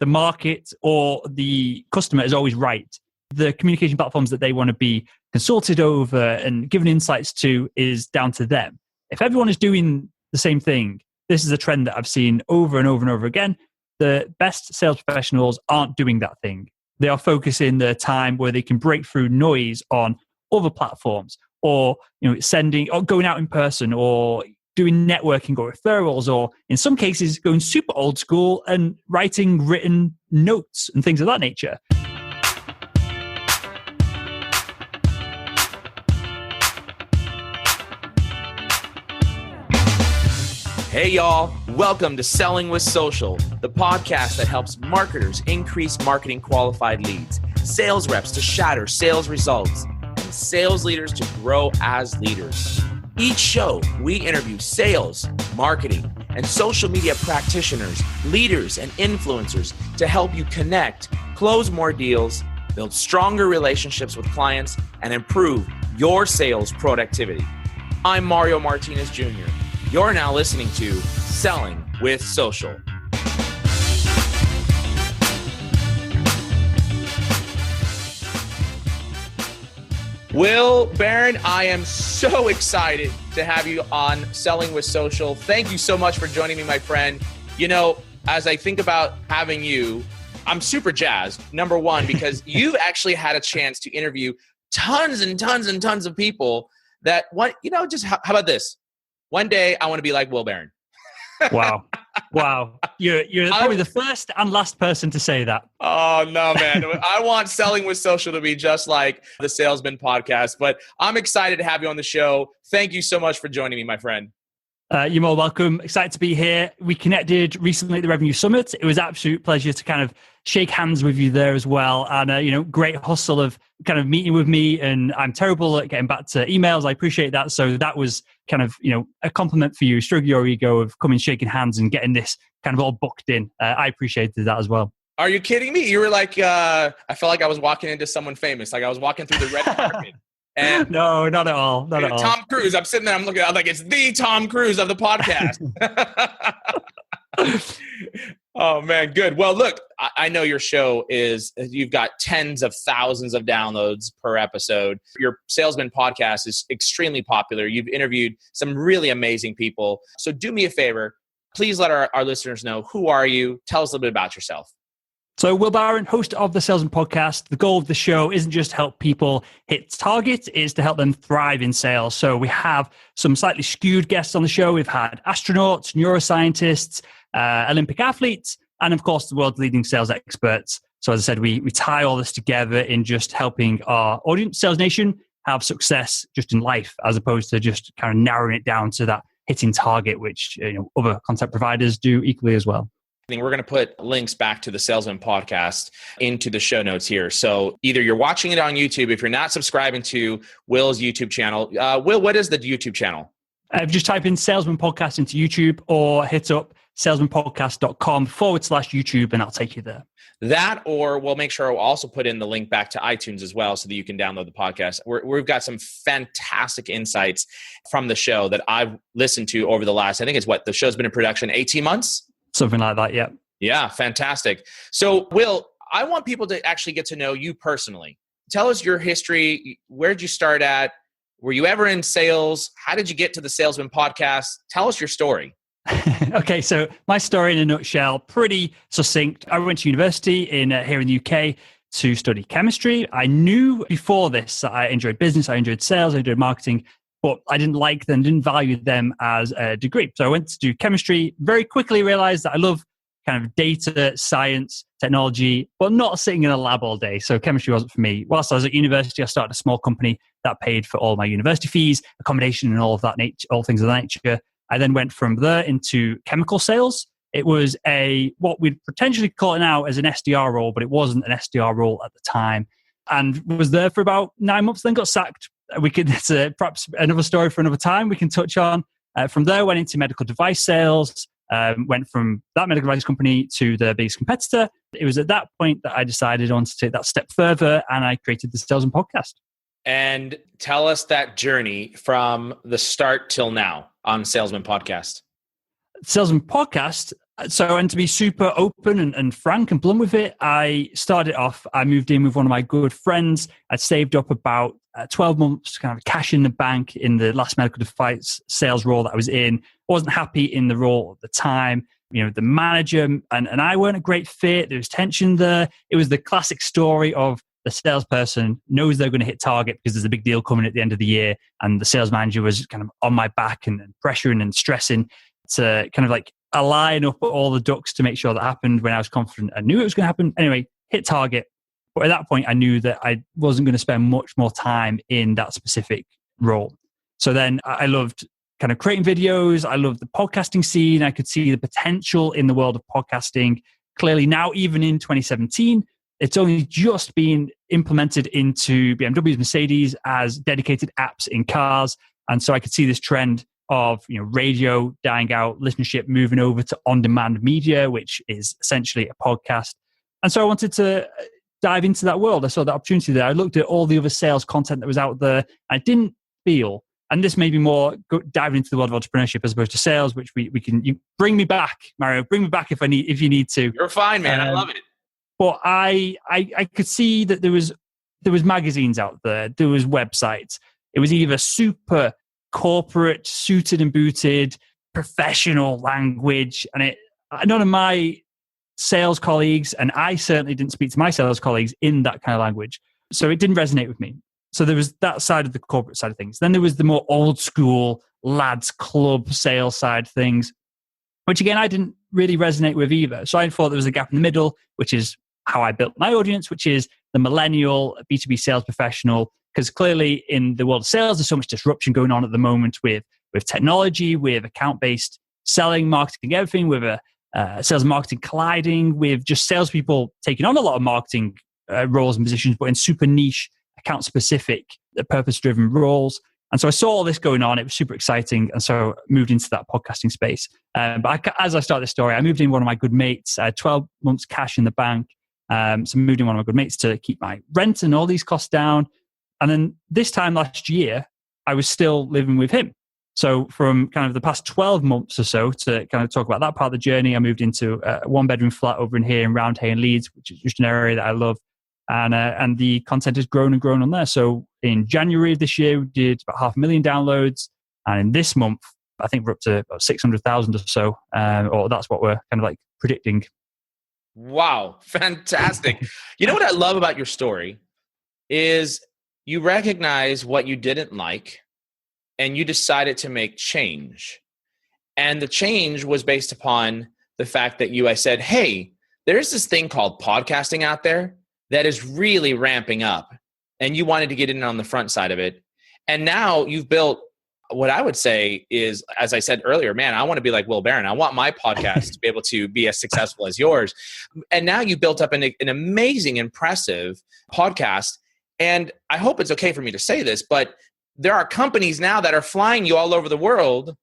the market or the customer is always right. The communication platforms that they want to be consulted over and given insights to is down to them. If everyone is doing the same thing, this is a trend that I've seen over and over and over again. The best sales professionals aren't doing that thing. They are focusing their time where they can break through noise on other platforms, or sending or going out in person, or doing networking or referrals, or in some cases going super old school and writing written notes and things of that nature. Hey y'all, welcome to Selling with Social, the podcast that helps marketers increase marketing qualified leads, sales reps to shatter sales results, and sales leaders to grow as leaders. Each show, we interview sales, marketing, and social media practitioners, leaders, and influencers to help you connect, close more deals, build stronger relationships with clients, and improve your sales productivity. I'm Mario Martinez Jr. You're now listening to Selling with Social. Will Barron, I am so excited to have you on Selling with Social. Thank you so much for joining me, my friend. As I think about having you, I'm super jazzed. Number one, because you've actually had a chance to interview tons and tons and tons of people that how about this? One day I want to be like Will Barron. Wow. You're probably the first and last person to say that. Oh, no, man. I want Selling with Social to be just like the Salesman podcast, but I'm excited to have you on the show. Thank you so much for joining me, my friend. You're more welcome. Excited to be here. We connected recently at the Revenue Summit. It was an absolute pleasure to kind of shake hands with you there as well. And, great hustle of kind of meeting with me. And I'm terrible at getting back to emails. I appreciate that. So that was kind of, a compliment for you. Stroke your ego of coming, shaking hands and getting this kind of all booked in. I appreciated that as well. Are you kidding me? You were like, I felt like I was walking into someone famous. Like I was walking through the red carpet. And no, not at all. Not at all. Tom Cruise. I'm sitting there. I'm looking. I'm like, it's the Tom Cruise of the podcast. Oh man, good. Well, look, I know your show you've got tens of thousands of downloads per episode. Your Salesman podcast is extremely popular. You've interviewed some really amazing people. So do me a favor. Please let our listeners know, who are you? Tell us a little bit about yourself. So Will Barron, host of the Salesman podcast. The goal of the show isn't just to help people hit targets, it's to help them thrive in sales. So we have some slightly skewed guests on the show. We've had astronauts, neuroscientists, Olympic athletes, and of course, the world's leading sales experts. So as I said, we tie all this together in just helping our audience, Sales Nation, have success just in life, as opposed to just kind of narrowing it down to that hitting target, which other content providers do equally as well. We're going to put links back to the Salesman podcast into the show notes here. So either you're watching it on YouTube, if you're not subscribing to Will's YouTube channel. Will, what is the YouTube channel? Just type in Salesman Podcast into YouTube or hit up salesmanpodcast.com/YouTube and I'll take you there. That, or we'll make sure we'll also put in the link back to iTunes as well so that you can download the podcast. We've got some fantastic insights from the show that I've listened to over the last, the show's been in production 18 months? Something like that, yeah. Yeah, fantastic. So, Will, I want people to actually get to know you personally. Tell us your history. Where did you start at? Were you ever in sales? How did you get to the Salesman podcast? Tell us your story. Okay, so my story in a nutshell, pretty succinct. I went to university here in the UK to study chemistry. I knew before this that I enjoyed business, I enjoyed sales, I enjoyed marketing, but I didn't like them, didn't value them as a degree. So I went to do chemistry, very quickly realized that I love kind of data, science, technology, but not sitting in a lab all day. So chemistry wasn't for me. Whilst I was at university, I started a small company that paid for all my university fees, accommodation and all of that nature, all things of that nature. I then went from there into chemical sales. It was what we'd potentially call it now as an SDR role, but it wasn't an SDR role at the time. And was there for about 9 months, then got sacked. It's perhaps another story for another time we can touch on. From there, went into medical device sales, went from that medical device company to the biggest competitor. It was at that point that I decided I wanted to take that step further, and I created the Salesman podcast. And tell us that journey from the start till now on Salesman podcast. salesman podcast. So, and to be super open and frank and blunt with it, I started off, I moved in with one of my good friends. I'd saved up about 12 months kind of cash in the bank in the last medical device sales role that I was in. I wasn't happy in the role at the time. The manager and I weren't a great fit. There was tension there. It was the classic story of the salesperson knows they're going to hit target because there's a big deal coming at the end of the year. And the sales manager was kind of on my back and pressuring and stressing to kind of like align up all the ducks to make sure that happened when I was confident I knew it was going to happen. Anyway, hit target. But at that point, I knew that I wasn't going to spend much more time in that specific role. So then I loved kind of creating videos. I loved the podcasting scene. I could see the potential in the world of podcasting. Clearly now, even in 2017, it's only just been implemented into BMW's, Mercedes as dedicated apps in cars. And so I could see this trend of radio dying out, listenership moving over to on-demand media, which is essentially a podcast. And so I wanted to dive into that world. I saw the opportunity there. I looked at all the other sales content that was out there. I didn't feel, and this may be more diving into the world of entrepreneurship as opposed to sales, which we can. You bring me back, Mario. Bring me back if you need to. You're fine, man. I love it. But I could see that there was magazines out there. There was websites. It was either super corporate, suited and booted, professional language, and none of my sales colleagues, and I certainly didn't speak to my sales colleagues in that kind of language. So it didn't resonate with me. So there was that side of the corporate side of things. Then there was the more old school lads club sales side things, which again, I didn't really resonate with either. So I thought there was a gap in the middle, which is how I built my audience, which is the millennial B2B sales professional. Because clearly in the world of sales, there's so much disruption going on at the moment with technology, with account-based selling, marketing, everything, with sales and marketing colliding, with just salespeople taking on a lot of marketing roles and positions, but in super niche, account-specific, purpose-driven roles. And so I saw all this going on. It was super exciting. And so I moved into that podcasting space. But as I start this story, I moved in with one of my good mates. I had 12 months cash in the bank. So I moved in with one of my good mates to keep my rent and all these costs down. And then this time last year, I was still living with him. So from kind of the past 12 months or so, to kind of talk about that part of the journey, I moved into a one-bedroom flat over in Roundhay in Leeds, which is just an area that I love. And the content has grown and grown on there. So in January of this year, we did about 500,000 downloads. And in this month, I think we're up to about 600,000 or so. Or that's what we're kind of like predicting. Wow. Fantastic. You know what I love about your story is you recognize what you didn't like and you decided to make change. And the change was based upon the fact that I said, hey, there's this thing called podcasting out there that is really ramping up. And you wanted to get in on the front side of it. And now you've built what I would say is, as I said earlier, man, I want to be like Will Barron. I want my podcast to be able to be as successful as yours. And now you built up an amazing, impressive podcast. And I hope it's okay for me to say this, but there are companies now that are flying you all over the world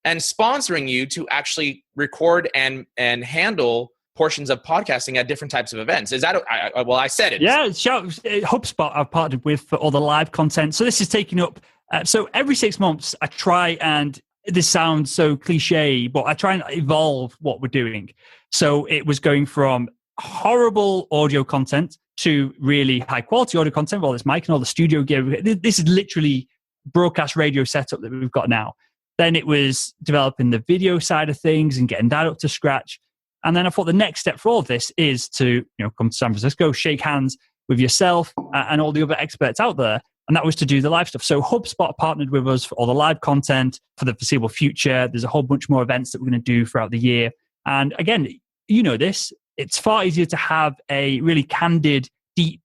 and sponsoring you to actually record and handle portions of podcasting at different types of events. Is that, well, I said it. Yeah, HubSpot I've partnered with for all the live content. So this is taking up, so every 6 months I try, and this sounds so cliche, but I try and evolve what we're doing. So it was going from horrible audio content to really high quality audio content, all this mic and all the studio gear. This is literally broadcast radio setup that we've got now. Then it was developing the video side of things and getting that up to scratch. And then I thought the next step for all of this is to come to San Francisco, shake hands with yourself and all the other experts out there. And that was to do the live stuff. So HubSpot partnered with us for all the live content for the foreseeable future. There's a whole bunch more events that we're going to do throughout the year. And again, this, it's far easier to have a really candid, deep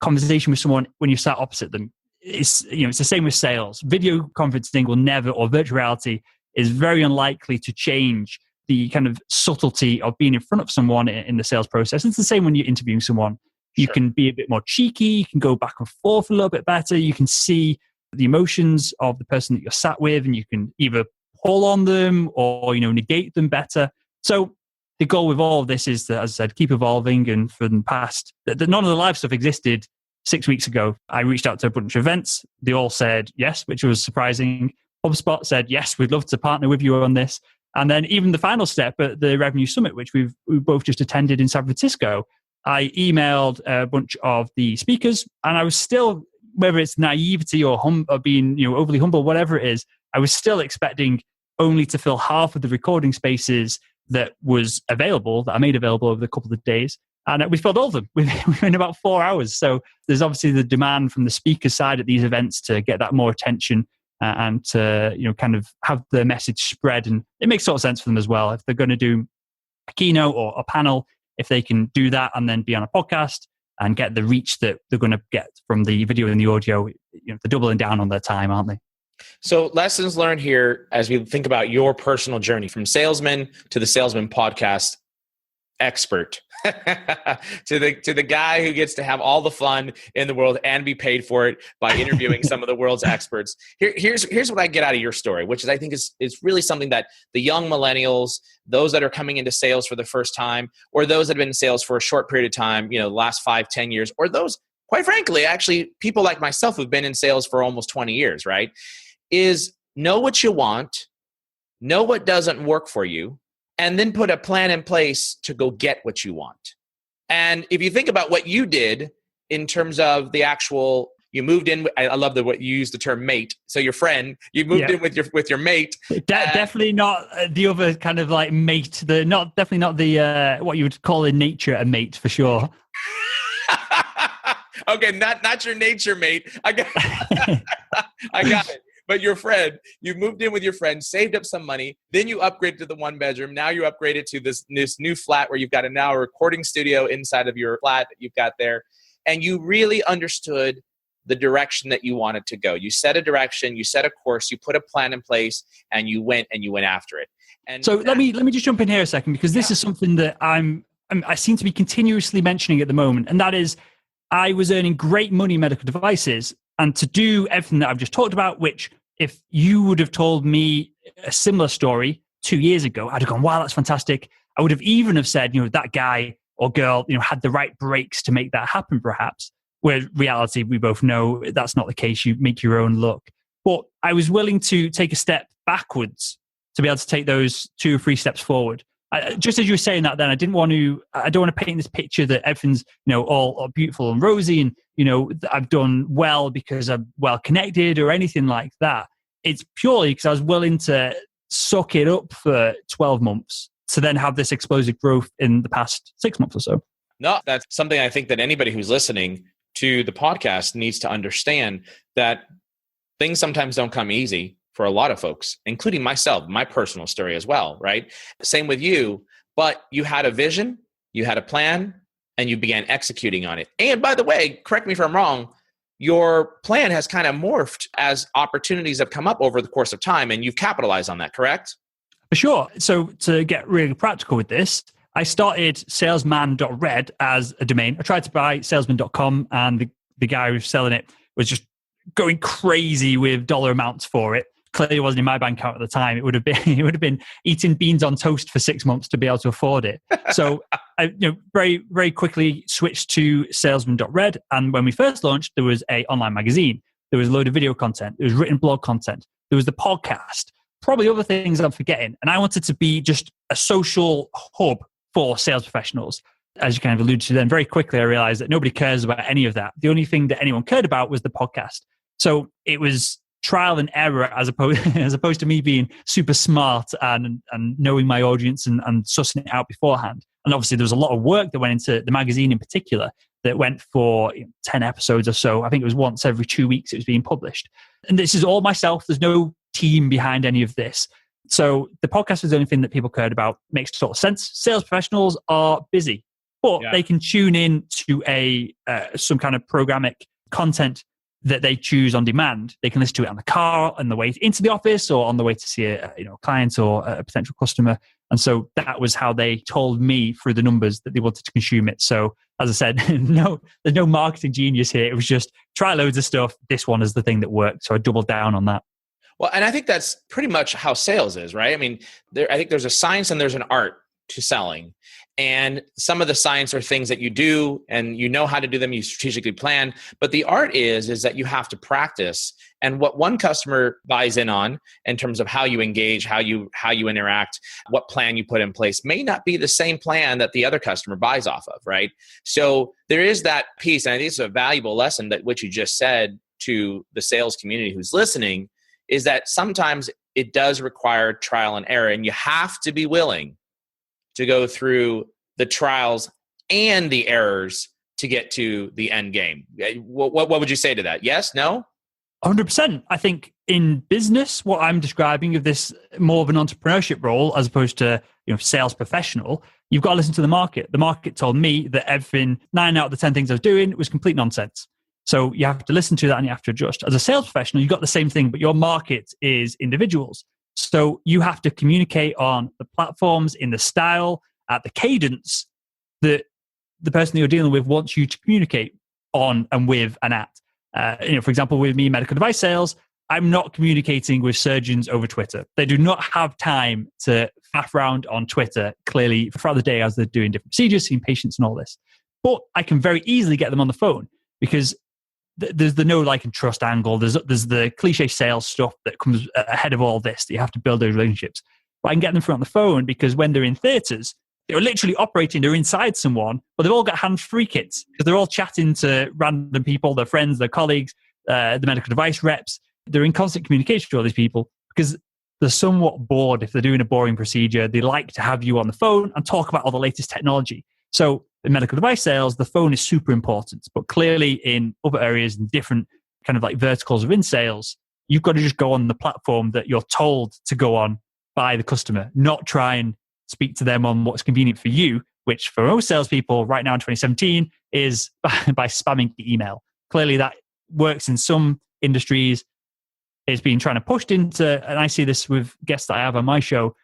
conversation with someone when you sat opposite them. It's the same with sales. Video conferencing will never, or virtual reality is very unlikely to change the kind of subtlety of being in front of someone in the sales process. It's the same when you're interviewing someone. You can be a bit more cheeky. You can go back and forth a little bit better. You can see the emotions of the person that you're sat with, and you can either pull on them or negate them better. So the goal with all of this is that, as I said, keep evolving. And for the past, none of the live stuff existed 6 weeks ago. I reached out to a bunch of events. They all said yes, which was surprising. HubSpot said, yes, we'd love to partner with you on this. And then even the final step at the Revenue Summit, which we both just attended in San Francisco, I emailed a bunch of the speakers, and I was still, whether it's naivety or being overly humble, whatever it is, I was still expecting only to fill half of the recording spaces that was available, that I made available over the couple of days. And we filled all of them within about 4 hours. So there's obviously the demand from the speaker side at these events to get that more attention and to kind of have the message spread. And it makes sort of sense for them as well. If they're going to do a keynote or a panel, if they can do that and then be on a podcast and get the reach that they're going to get from the video and the audio, they're doubling down on their time, aren't they? So lessons learned here as we think about your personal journey from salesman to the Salesman Podcast expert to the guy who gets to have all the fun in the world and be paid for it by interviewing some of the world's experts. Here's what I get out of your story, which is I think is really something that the young millennials, those that are coming into sales for the first time, or those that have been in sales for a short period of time, the last 5-10 years, or those, quite frankly, actually people like myself who've been in sales for almost 20 years, right? Is know what you want, know what doesn't work for you, and then put a plan in place to go get what you want. And if you think about what you did in terms of the actual, you moved in, I love what you used the term mate. So your friend, you moved in with your mate. Definitely not the other kind of like mate, definitely not the, what you would call in nature a mate for sure. Okay, not your nature mate. I got it. But your friend, you moved in with your friend, saved up some money, then you upgraded to the 1-bedroom. Now you upgraded to this new flat where you've got a recording studio inside of your flat that you've got there. And you really understood the direction that you wanted to go. You set a direction, you set a course, you put a plan in place, and you went after it. And so let me just jump in here a second, because this is something that I seem to be continuously mentioning at the moment. And that is, I was earning great money in medical devices, and to do everything that I've just talked about, which if you would have told me a similar story 2 years ago, I'd have gone, wow, that's fantastic. I would have even have said, that guy or girl, had the right breaks to make that happen, perhaps. Where reality, we both know that's not the case. You make your own luck. But I was willing to take a step backwards to be able to take those 2 or 3 steps forward. Just as you were saying that, then I don't want to paint this picture that everything's all beautiful and rosy and I've done well because I'm well connected or anything like that. It's purely because I was willing to suck it up for 12 months to then have this explosive growth in the past 6 months or so. No, that's something I think that anybody who's listening to the podcast needs to understand, that things sometimes don't come easy for a lot of folks, including myself, my personal story as well, right? Same with you, but you had a vision, you had a plan, and you began executing on it. And by the way, correct me if I'm wrong, your plan has kind of morphed as opportunities have come up over the course of time, and you've capitalized on that, correct? For sure. So to get really practical with this, I started salesman.red as a domain. I tried to buy salesman.com, and the guy who was selling it was just going crazy with dollar amounts for it. Clearly, it wasn't in my bank account at the time. It would have been eating beans on toast for 6 months to be able to afford it. So I very, very quickly switched to salesman.red. And when we first launched, there was an online magazine. There was a load of video content. There was written blog content. There was the podcast, probably other things I'm forgetting. And I wanted to be just a social hub for sales professionals. As you kind of alluded to then, very quickly I realized that nobody cares about any of that. The only thing that anyone cared about was the podcast. So it was trial and error as opposed to me being super smart and knowing my audience and sussing it out beforehand. And obviously there was a lot of work that went into the magazine in particular that went for 10 episodes or so. I think it was once every 2 weeks it was being published. And this is all myself. There's no team behind any of this. So the podcast was the only thing that people cared about. Makes total sense. Sales professionals are busy, but they can tune in to some kind of programmatic content that they choose on demand. They can listen to it on the car, on the way into the office, or on the way to see a client or a potential customer. And so that was how they told me through the numbers that they wanted to consume it. So as I said, there's no marketing genius here. It was just try loads of stuff. This one is the thing that worked. So I doubled down on that. Well, and I think that's pretty much how sales is, right? I mean, I think there's a science and there's an art to selling. And some of the science are things that you do and you know how to do them, you strategically plan. But the art is that you have to practice. And what one customer buys in on in terms of how you engage, how you interact, what plan you put in place may not be the same plan that the other customer buys off of, right? So there is that piece. And I think it's a valuable lesson that what you just said to the sales community who's listening is that sometimes it does require trial and error, and you have to be willing to go through the trials and the errors to get to the end game. What would you say to that? Yes? No? 100%. I think in business, what I'm describing of this more of an entrepreneurship role as opposed to sales professional, you've got to listen to the market. The market told me that everything, 9 out of the 10 things I was doing was complete nonsense. So you have to listen to that and you have to adjust. As a sales professional, you've got the same thing, but your market is individuals. So you have to communicate on the platforms, in the style, at the cadence that the person that you're dealing with wants you to communicate on and with and at. For example, with me, medical device sales, I'm not communicating with surgeons over Twitter. They do not have time to faff around on Twitter, clearly, throughout the day as they're doing different procedures, seeing patients and all this. But I can very easily get them on the phone because there's the know, like, and trust angle. There's the cliche sales stuff that comes ahead of all this, that you have to build those relationships. But I can get them through on the phone because when they're in theaters, they're literally operating, they're inside someone, but they've all got hands-free kits because they're all chatting to random people, their friends, their colleagues, the medical device reps. They're in constant communication with all these people because they're somewhat bored. If they're doing a boring procedure, they like to have you on the phone and talk about all the latest technology. So in medical device sales, the phone is super important, but clearly in other areas and different kind of like verticals within sales, you've got to just go on the platform that you're told to go on by the customer, not try and speak to them on what's convenient for you, which for most salespeople right now in 2017 is by spamming the email. Clearly that works in some industries. It's been trying to pushed into, and I see this with guests that I have on my show,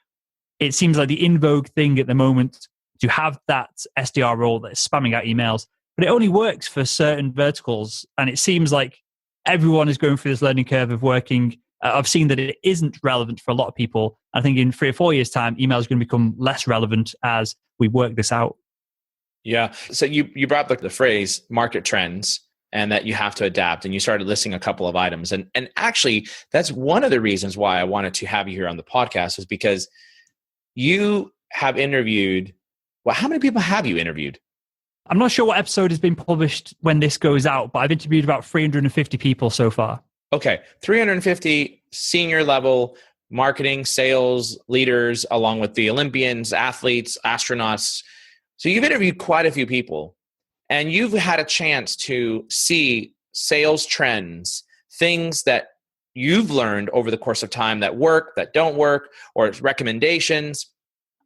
it seems like the in vogue thing at the moment to have that SDR role that is spamming out emails, but it only works for certain verticals. And it seems like everyone is going through this learning curve of working. I've seen that it isn't relevant for a lot of people. I think in 3 or 4 years' time, email is going to become less relevant as we work this out. Yeah. So you brought up the phrase market trends and that you have to adapt, and you started listing a couple of items. And actually, that's one of the reasons why I wanted to have you here on the podcast, is because you have interviewed, well, how many people have you interviewed? I'm not sure what episode has been published when this goes out, but I've interviewed about 350 people so far. Okay. 350 senior level marketing, sales leaders, along with the Olympians, athletes, astronauts. So you've interviewed quite a few people, and you've had a chance to see sales trends, things that you've learned over the course of time that work, that don't work, or recommendations.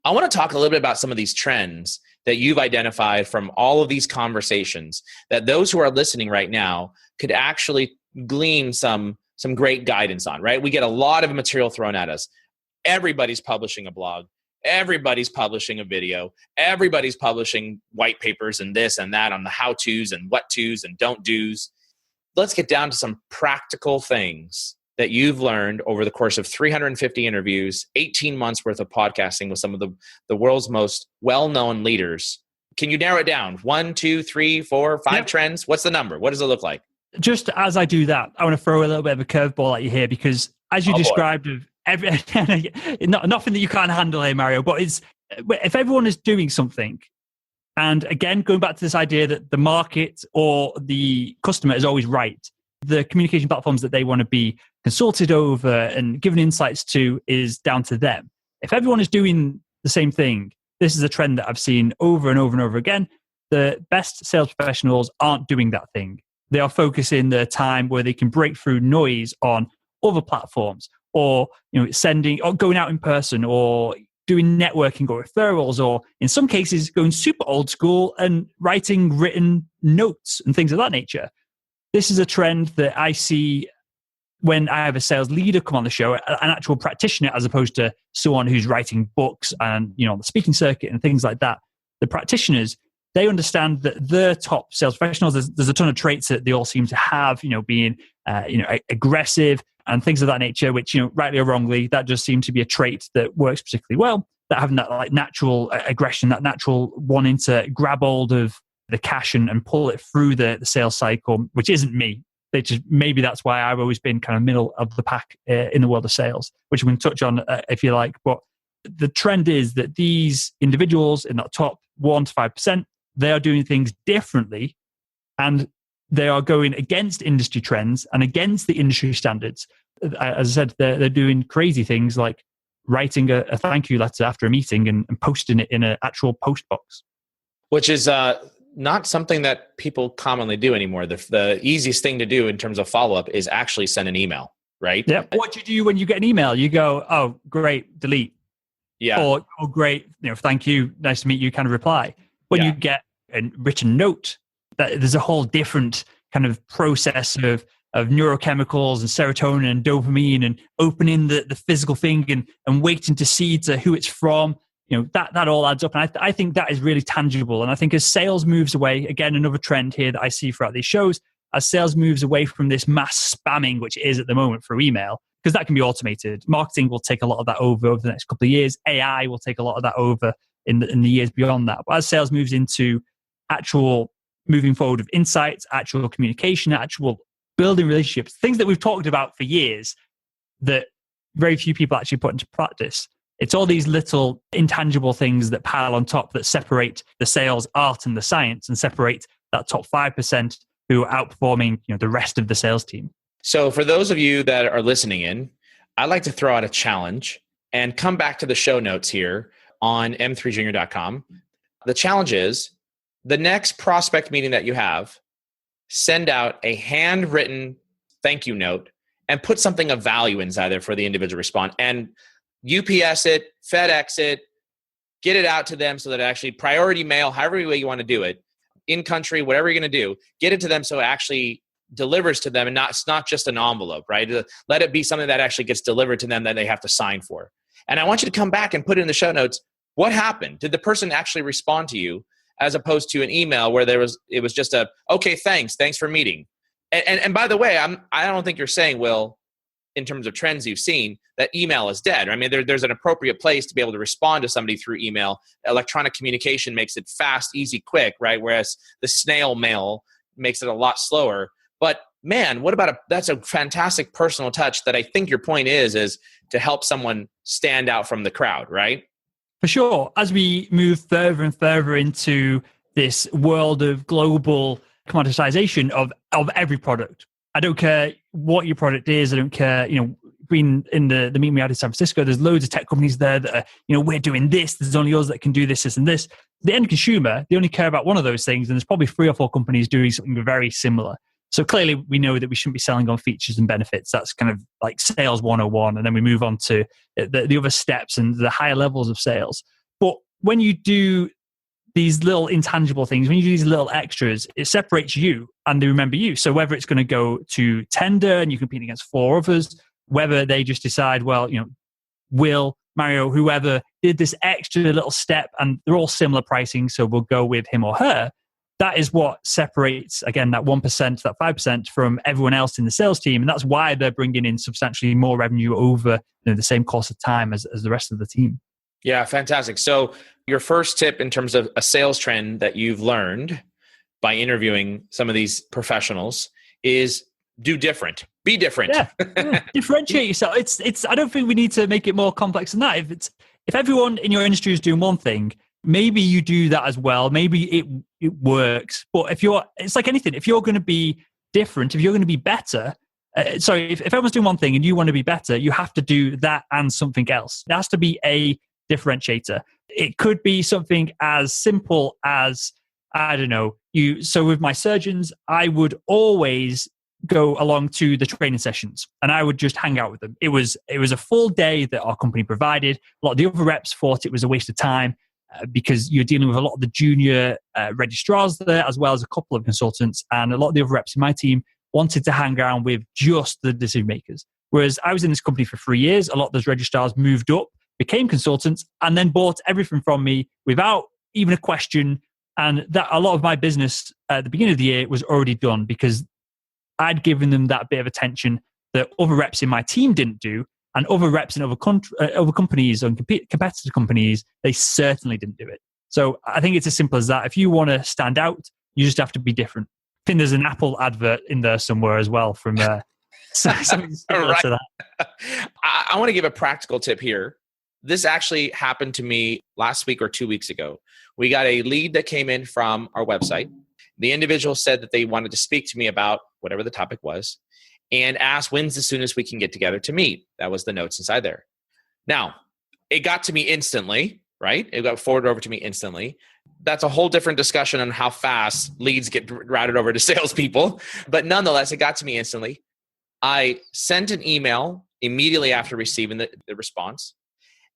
I want to talk a little bit about some of these trends that you've identified from all of these conversations that those who are listening right now could actually glean some great guidance on, right? We get a lot of material thrown at us. Everybody's publishing a blog. Everybody's publishing a video. Everybody's publishing white papers and this and that on the how-tos and what-tos and don't-dos. Let's get down to some practical things that you've learned over the course of 350 interviews, 18 months worth of podcasting with some of the world's most well-known leaders. Can you narrow it down? 1, 2, 3, 4, 5 trends? What's the number? What does it look like? Just as I do that, I want to throw a little bit of a curveball at you here, because as you described, nothing that you can't handle here, Mario, but if everyone is doing something, and again, going back to this idea that the market or the customer is always right, the communication platforms that they want to be consulted over and given insights to is down to them. If everyone is doing the same thing, this is a trend that I've seen over and over and over again. The best sales professionals aren't doing that thing. They are focusing their time where they can break through noise on other platforms, or sending or going out in person, or doing networking or referrals, or in some cases going super old school and writing written notes and things of that nature. This is a trend that I see when I have a sales leader come on the show, an actual practitioner, as opposed to someone who's writing books and on the speaking circuit and things like that. The practitioners, they understand that the top sales professionals, there's a ton of traits that they all seem to have, being aggressive and things of that nature, which, rightly or wrongly, that just seems to be a trait that works particularly well. that having that like natural aggression, that natural wanting to grab hold of the cash and pull it through the sales cycle, which isn't me. Maybe that's why I've always been kind of middle of the pack in the world of sales, which we can touch on if you like. But the trend is that these individuals in that top 1 to 5%, they are doing things differently, and they are going against industry trends and against the industry standards. As I said, they're doing crazy things like writing a thank you letter after a meeting and posting it in an actual post box. Which is not something that people commonly do anymore. The easiest thing to do in terms of follow-up is actually send an email, right? Yeah. What do you do when you get an email? You go, oh, great, delete. Yeah. Or, oh, great, thank you, nice to meet you, kind of reply. When you get a written note, there's a whole different kind of process of neurochemicals and serotonin and dopamine and opening the physical thing and waiting to see who it's from. That all adds up. And I think that is really tangible. And I think as sales moves away, again, another trend here that I see throughout these shows, as sales moves away from this mass spamming, which it is at the moment through email, because that can be automated. Marketing will take a lot of that over the next couple of years. AI will take a lot of that over in the years beyond that. But as sales moves into actual moving forward of insights, actual communication, actual building relationships, things that we've talked about for years that very few people actually put into practice. It's all these little intangible things that pile on top that separate the sales art and the science and separate that top 5% who are outperforming the rest of the sales team. So for those of you that are listening in, I'd like to throw out a challenge and come back to the show notes here on m3junior.com. The challenge is the next prospect meeting that you have, send out a handwritten thank you note and put something of value inside there for the individual response, and UPS it, FedEx it, get it out to them so that actually priority mail, however way you want to do it, in country, whatever you're going to do, get it to them so it actually delivers to them, and it's not just an envelope, right? Let it be something that actually gets delivered to them that they have to sign for. And I want you to come back and put it in the show notes. What happened? Did the person actually respond to you, as opposed to an email where it was just okay, thanks for meeting. And by the way, I don't think you're saying, Will, in terms of trends you've seen, that email is dead. I mean, there's an appropriate place to be able to respond to somebody through email. Electronic communication makes it fast, easy, quick, right? Whereas the snail mail makes it a lot slower. But man, that's a fantastic personal touch that I think your point is to help someone stand out from the crowd, right? For sure. As we move further and further into this world of global commoditization of every product, I don't care what your product is. I don't care, being in the meeting we had in San Francisco, there's loads of tech companies there that are, we're doing this. There's only us that can do this and this. The end consumer, they only care about one of those things. And there's probably 3 or 4 companies doing something very similar. So clearly we know that we shouldn't be selling on features and benefits. That's kind of like sales 101. And then we move on to the other steps and the higher levels of sales. But when you do these little intangible things, when you do these little extras, it separates you and they remember you. So whether it's going to go to tender and you compete against 4 others, whether they just decide, well, Will, Mario, whoever did this extra little step and they're all similar pricing, so we'll go with him or her. That is what separates, again, that 1%, that 5% from everyone else in the sales team. And that's why they're bringing in substantially more revenue over the same course of time as the rest of the team. Yeah, fantastic. So your first tip in terms of a sales trend that you've learned by interviewing some of these professionals is do different. Be different. Yeah. Differentiate yourself. I don't think we need to make it more complex than that. If everyone in your industry is doing one thing, maybe you do that as well. Maybe it works. But it's like anything. If you're going to be different, if you're going to be better, if everyone's doing one thing and you want to be better, you have to do that and something else. There has to be a differentiator. It could be something as simple as, I don't know, so with my surgeons, I would always go along to the training sessions and I would just hang out with them. It was a full day that our company provided. A lot of the other reps thought it was a waste of time because you're dealing with a lot of the junior registrars there, as well as a couple of consultants, and a lot of the other reps in my team wanted to hang around with just the decision makers. Whereas I was in this company for 3 years, a lot of those registrars moved up, became consultants, and then bought everything from me without even a question. And that a lot of my business at the beginning of the year was already done because I'd given them that bit of attention that other reps in my team didn't do. And other reps in other companies and competitor companies, they certainly didn't do it. So I think it's as simple as that. If you want to stand out, you just have to be different. I think there's an Apple advert in there somewhere as well from something similar to that. I want to give a practical tip here. This actually happened to me last week or 2 weeks ago. We got a lead that came in from our website. The individual said that they wanted to speak to me about whatever the topic was and asked when's the soonest we can get together to meet. That was the notes inside there. Now, it got to me instantly, right? It got forwarded over to me instantly. That's a whole different discussion on how fast leads get routed over to salespeople. But nonetheless, it got to me instantly. I sent an email immediately after receiving the response.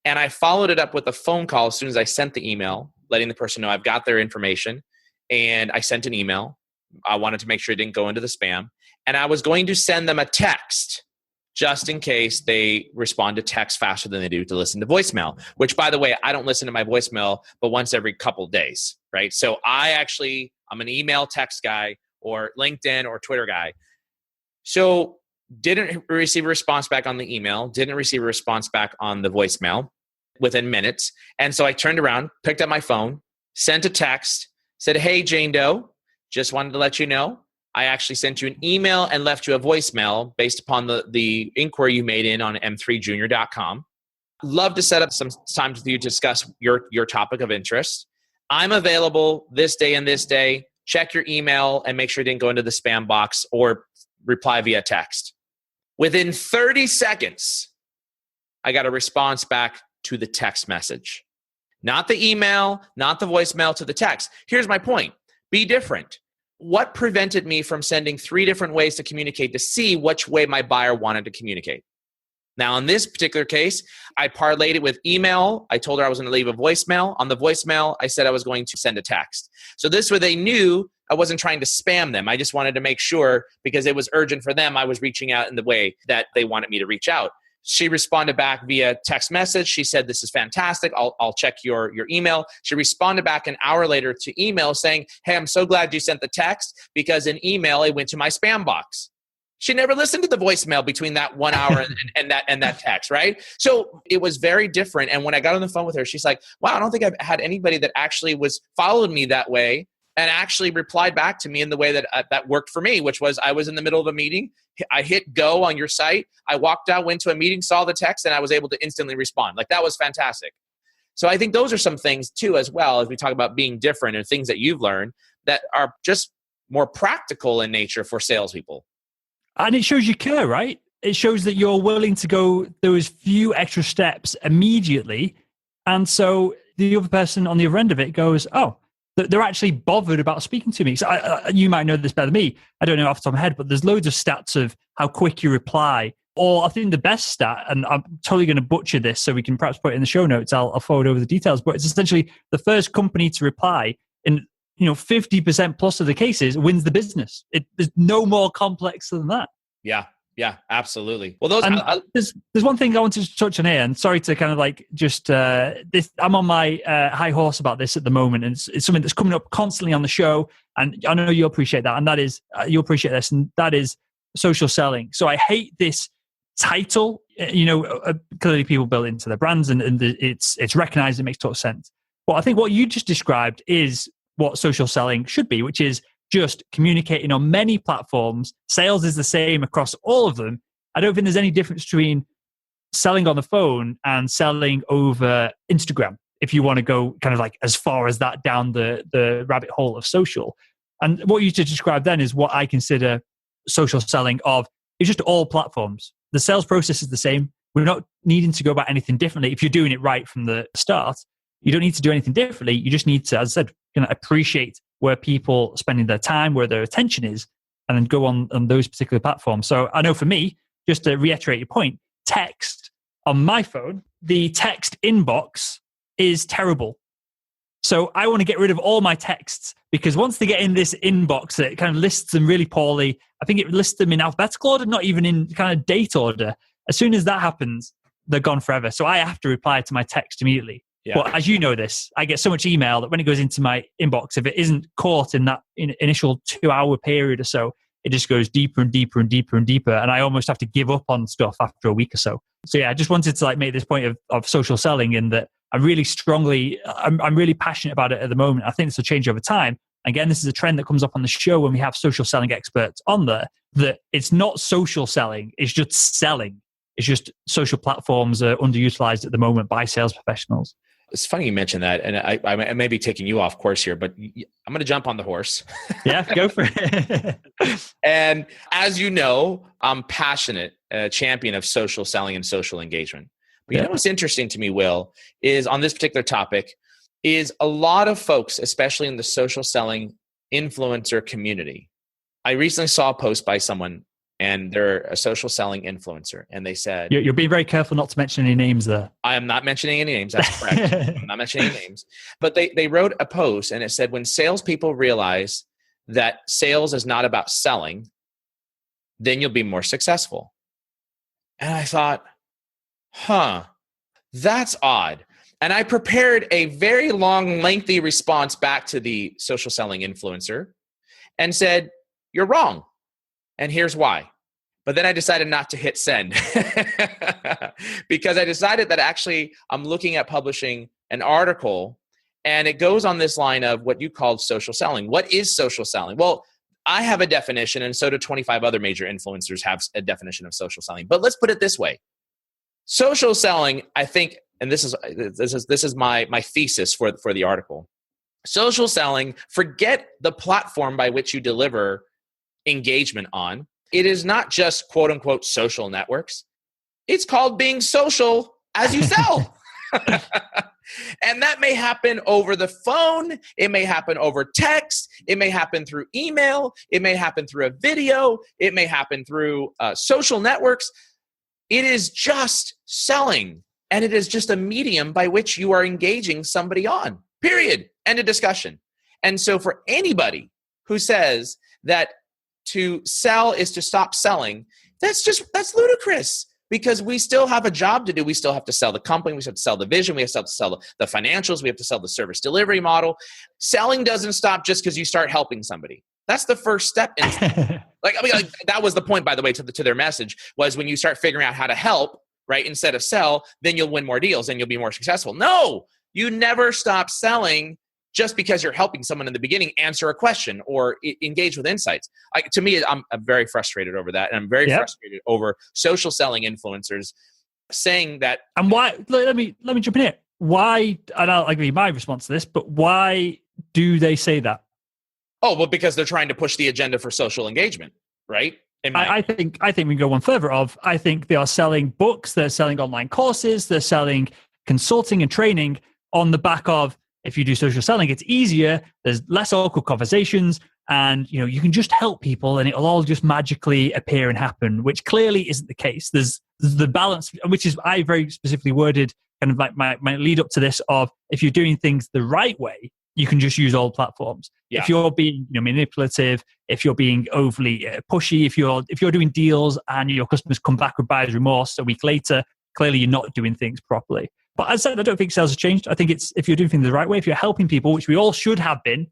And I followed it up with a phone call as soon as I sent the email, letting the person know I've got their information. And I sent an email. I wanted to make sure it didn't go into the spam. And I was going to send them a text just in case they respond to text faster than they do to listen to voicemail, which, by the way, I don't listen to my voicemail but once every couple of days, right? So I'm an email text guy or LinkedIn or Twitter guy. So didn't receive a response back on the email, didn't receive a response back on the voicemail within minutes. And so I turned around, picked up my phone, sent a text, said, "Hey, Jane Doe, just wanted to let you know, I actually sent you an email and left you a voicemail based upon the inquiry you made in on m3junior.com. Love to set up some time with you to discuss your topic of interest. I'm available this day and this day. Check your email and make sure it didn't go into the spam box or reply via text." Within 30 seconds, I got a response back to the text message. Not the email, not the voicemail, to the text. Here's my point. Be different. What prevented me from sending 3 different ways to communicate to see which way my buyer wanted to communicate? Now, in this particular case, I parlayed it with email. I told her I was going to leave a voicemail. On the voicemail, I said I was going to send a text. So this way they knew I wasn't trying to spam them. I just wanted to make sure, because it was urgent for them, I was reaching out in the way that they wanted me to reach out. She responded back via text message. She said, "This is fantastic. I'll check your email." She responded back an hour later to email saying, "Hey, I'm so glad you sent the text because in email it went to my spam box." She never listened to the voicemail between that 1 hour and that text, right? So it was very different. And when I got on the phone with her, she's like, "Wow, I don't think I've had anybody that actually followed me that way and actually replied back to me in the way that worked for me," which was, I was in the middle of a meeting. I hit go on your site. I walked out, went to a meeting, saw the text, and I was able to instantly respond. Like, that was fantastic. So I think those are some things too, as well, as we talk about being different and things that you've learned that are just more practical in nature for salespeople. And it shows you care, right? It shows that you're willing to go those few extra steps immediately. And so the other person on the other end of it goes, "Oh, they're actually bothered about speaking to me." So you might know this better than me. I don't know off the top of my head, but there's loads of stats of how quick you reply. Or I think the best stat, and I'm totally going to butcher this, so we can perhaps put it in the show notes. I'll forward over the details. But it's essentially the first company to reply in 50% plus of the cases wins the business. There's no more complex than that. Yeah, absolutely. Well, there's one thing I wanted to touch on here, and sorry to kind of like just this. I'm on my high horse about this at the moment, and it's something that's coming up constantly on the show. And I know you'll appreciate that, and that is you'll appreciate this, and that is social selling. So I hate this title. Clearly people build it into their brands, and it's recognized. It makes total sense. But I think what you just described is what social selling should be, which is just communicating on many platforms. Sales is the same across all of them. I don't think there's any difference between selling on the phone and selling over Instagram, if you want to go kind of like as far as that down the rabbit hole of social. And what you just described then is what I consider social selling of. It's just all platforms. The sales process is the same. We're not needing to go about anything differently. If you're doing it right from the start, you don't need to do anything differently. You just need to, as I said, appreciate where people are spending their time, where their attention is, and then go on those particular platforms. So I know for me, just to reiterate your point, text on my phone, the text inbox is terrible. So I want to get rid of all my texts, because once they get in this inbox, it kind of lists them really poorly. I think it lists them in alphabetical order, not even in kind of date order. As soon as that happens, they're gone forever. So I have to reply to my text immediately. Yeah. But as you know this, I get so much email that when it goes into my inbox, if it isn't caught in that initial 2-hour period or so, it just goes deeper and deeper and deeper and deeper. And I almost have to give up on stuff after a week or so. So yeah, I just wanted to like make this point of social selling, in that I'm really passionate about it at the moment. I think this will change over time. Again, this is a trend that comes up on the show when we have social selling experts on there, that it's not social selling, it's just selling. It's just social platforms are underutilized at the moment by sales professionals. It's funny you mentioned that, and I may be taking you off course here, but I'm going to jump on the horse. Yeah, go for it. And as you know, I'm passionate champion of social selling and social engagement. But you know what's interesting to me, Will, is on this particular topic, is a lot of folks, especially in the social selling influencer community. I recently saw a post by someone, and they're a social selling influencer, and they said... You're being very careful not to mention any names there. I am not mentioning any names. That's correct. I'm not mentioning any names. But they wrote a post, and it said, when salespeople realize that sales is not about selling, then you'll be more successful. And I thought, that's odd. And I prepared a very long, lengthy response back to the social selling influencer and said, you're wrong. And here's why. But then I decided not to hit send because I decided that actually I'm looking at publishing an article, and it goes on this line of what you called social selling. What is social selling? Well, I have a definition, and so do 25 other major influencers have a definition of social selling. But let's put it this way. Social selling, I think, and this is my thesis for the article. Social selling, forget the platform by which you deliver engagement on. It is not just quote unquote social networks. It's called being social as you sell. And that may happen over the phone. It may happen over text. It may happen through email. It may happen through a video. It may happen through social networks. It is just selling. And it is just a medium by which you are engaging somebody on, period. End of discussion. And so for anybody who says that to sell is to stop selling, that's ludicrous, because we still have a job to do. We still have to sell the company. We have to sell the vision. We have to sell the financials. We have to sell the service delivery model. Selling doesn't stop just because you start helping somebody. That's the first step. Like that was the point, by the way, to their message, was when you start figuring out how to help, right, instead of sell, then you'll win more deals and you'll be more successful. No, you never stop selling just because you're helping someone in the beginning answer a question or engage with insights. To me, I'm very frustrated over that. And I'm very frustrated over social selling influencers saying that. And why, let me jump in here. Why, and I'll give you my response to this, but why do they say that? Oh, well, because they're trying to push the agenda for social engagement, right? I think we can go one further. I think they are selling books, they're selling online courses, they're selling consulting and training on the back of, if you do social selling, it's easier, there's less awkward conversations, and you can just help people and it'll all just magically appear and happen, which clearly isn't the case. There's the balance, which is I very specifically worded kind of like my lead up to this of, if you're doing things the right way, you can just use all platforms. Yeah. If you're being manipulative, if you're being overly pushy, if you're doing deals and your customers come back with buyer's remorse a week later, clearly you're not doing things properly. But as I said, I don't think sales has changed. I think it's if you're doing things the right way, if you're helping people, which we all should have been,